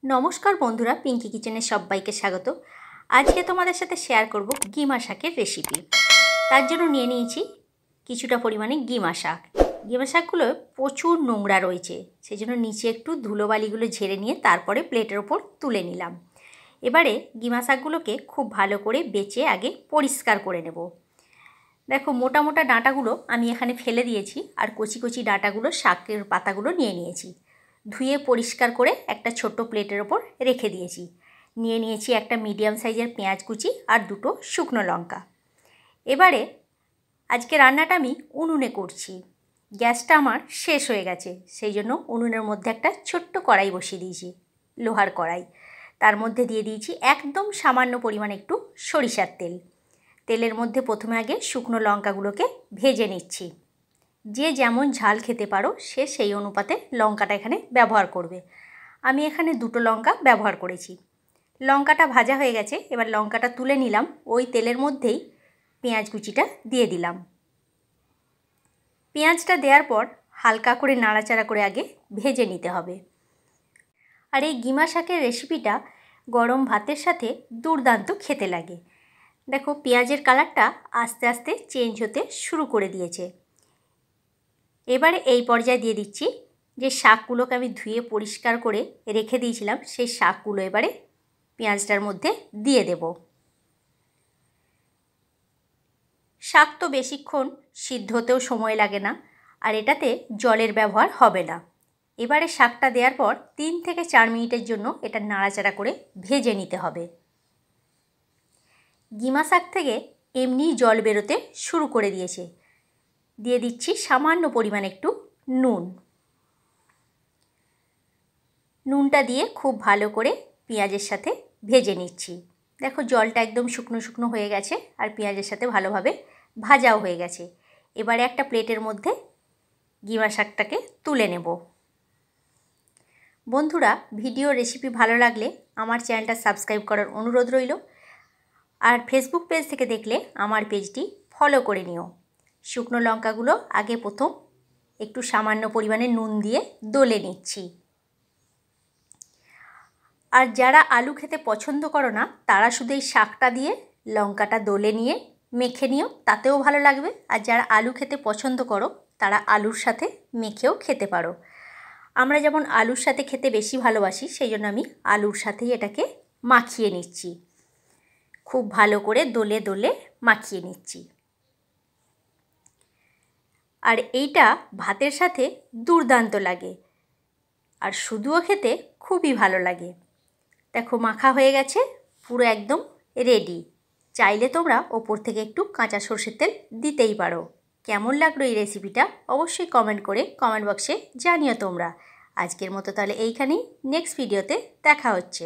नमस्कार बंधुरा पिंकी किचेने सबाइके स्वागत। आज के तुम्हारे साथे शेयर करब गीमा शाकेर रेसिपि। तार जोन्नो निये नियेछि किछुटा परिमाणे गीमा शाक। गीमा शाकगुलो प्रचुर नोंगरा रयेछे, सेजोन्नो नीचे एकटु धुलोबालिगुलो झेड़े निये तारपरे प्लेटेर ओपर तुले निलाम। एबारे गीमा शाकगुलोके खूब भालो करे बेचे आगे परिष्कार करे नेब। देखो मोटा मोटा डाँटागुलो आमि एखाने फेले दियेछि आर कचि कचि डाँटागुलो शाकेर पातागुलो निये नियेछि। धुए परिष्कार करे एकटा छोटो प्लेटेर ओपर रेखे दिएछि। निये नियेछि एकटा मीडियाम साइजेर पेঁয়াজ कुचि और दुटो शुकनो लंका। एबारे आजके रान्नाटा आमि उनुने करछि। ग्यासटा आमार शेष हये गेछे, सेई जोन्नो उनुनेर मध्ये एकटा छोट्टो कड़ाई बसिए दिएछि, लोहार कड़ाई। तार मध्ये दिए दिएछि एकदम सामान्य परिमाणे एकटु सरिषार तेल। तेलेर मध्ये प्रथमे आगे शुकनो लंकागुलोके भेजे निচ্ছি। जे जेमन झाल खेते पारो से सेई अनुपाते लंकाटा एखाने व्यवहार करबे। आमी एखाने दुटो लंका व्यवहार करेछि। लंकाटा भाजा हये गेछे, एबार लंकाटा तुले निलाम। ओई तेलेर मध्येई पेঁয়াজ कुचिटा दिए दिलाम। पेঁয়াজটা देওয়ার पर हालका करे नाड़ाचाड़ा करे आगे भेजे निते हबे। आर एई गीमा शाकेर रेसिपिटा गरम भातेर साथे दुर्दान्त खेते लागे। देखो पेঁয়াজের कालारटा आस्ते आस्ते चेंज होते शुरू करे दिएছে। एबारे এই পর্যায়ে দিয়ে দিচ্ছি যে শাকগুলোকে আমি ধুয়ে পরিষ্কার করে রেখে দিয়েছিলাম, সেই শাকগুলো এবারে পেঁয়াজটার মধ্যে দিয়ে দেব। শাক তো বেশিক্ষণ সিদ্ধ হতেও সময় লাগে না, আর এটাতে জলের ব্যবহার হবে না। এবারে শাকটা দেওয়ার পর 3 থেকে 4 মিনিটের জন্য এটা নাড়াচাড়া করে ভেজে নিতে হবে। গীমা শাক থেকে এমনি জল বেরোতে শুরু করে দিয়েছে। দিয়ে দিচ্ছি সামান্য পরিমাণে একটু নুন। নুনটা দিয়ে খুব ভালো করে পেঁয়াজের সাথে ভেজে নিচ্ছি। দেখো জলটা একদম শুকনো শুকনো হয়ে গেছে আর পেঁয়াজের সাথে ভালোভাবে ভাজাও হয়ে গেছে। এবারে একটা প্লেটের মধ্যে গীমা শাকটাকে তুলে নেব। বন্ধুরা, ভিডিও রেসিপি ভালো লাগলে আমার চ্যানেলটা সাবস্ক্রাইব করার অনুরোধ রইল। আর ফেসবুক পেজ থেকে দেখলে আমার পেজটি ফলো করে নিও। শুকনো লঙ্কাগুলো আগে প্রথম একটু সামান্য পরিমাণে নুন দিয়ে দলে নিচ্ছি। আর যারা আলু খেতে পছন্দ করো না তারা শুধু এই শাকটা দিয়ে লঙ্কাটা দলে নিয়ে মেখে নিও, তাতেও ভালো লাগবে। আর যারা আলু খেতে পছন্দ করো তারা আলুর সাথে মেখেও খেতে পারো। আমরা যেমন আলুর সাথে খেতে বেশি ভালোবাসি, সেই জন্য আমি আলুর সাথেই এটাকে মাখিয়ে নিচ্ছি। খুব ভালো করে দলে দলে মাখিয়ে নিচ্ছি। আর এইটা ভাতের সাথে দুর্দান্ত লাগে, আর শুধুও খেতে খুবই ভালো লাগে। দেখো মাখা হয়ে গেছে, পুরো একদম রেডি। চাইলে তোমরা ওপর থেকে একটু কাঁচা সরষের তেল দিতেই পারো। কেমন লাগলো এই রেসিপিটা অবশ্যই কমেন্ট করে কমেন্ট বক্সে জানিও তোমরা। আজকের মতো তাহলে এইখানেই, নেক্সট ভিডিওতে দেখা হচ্ছে।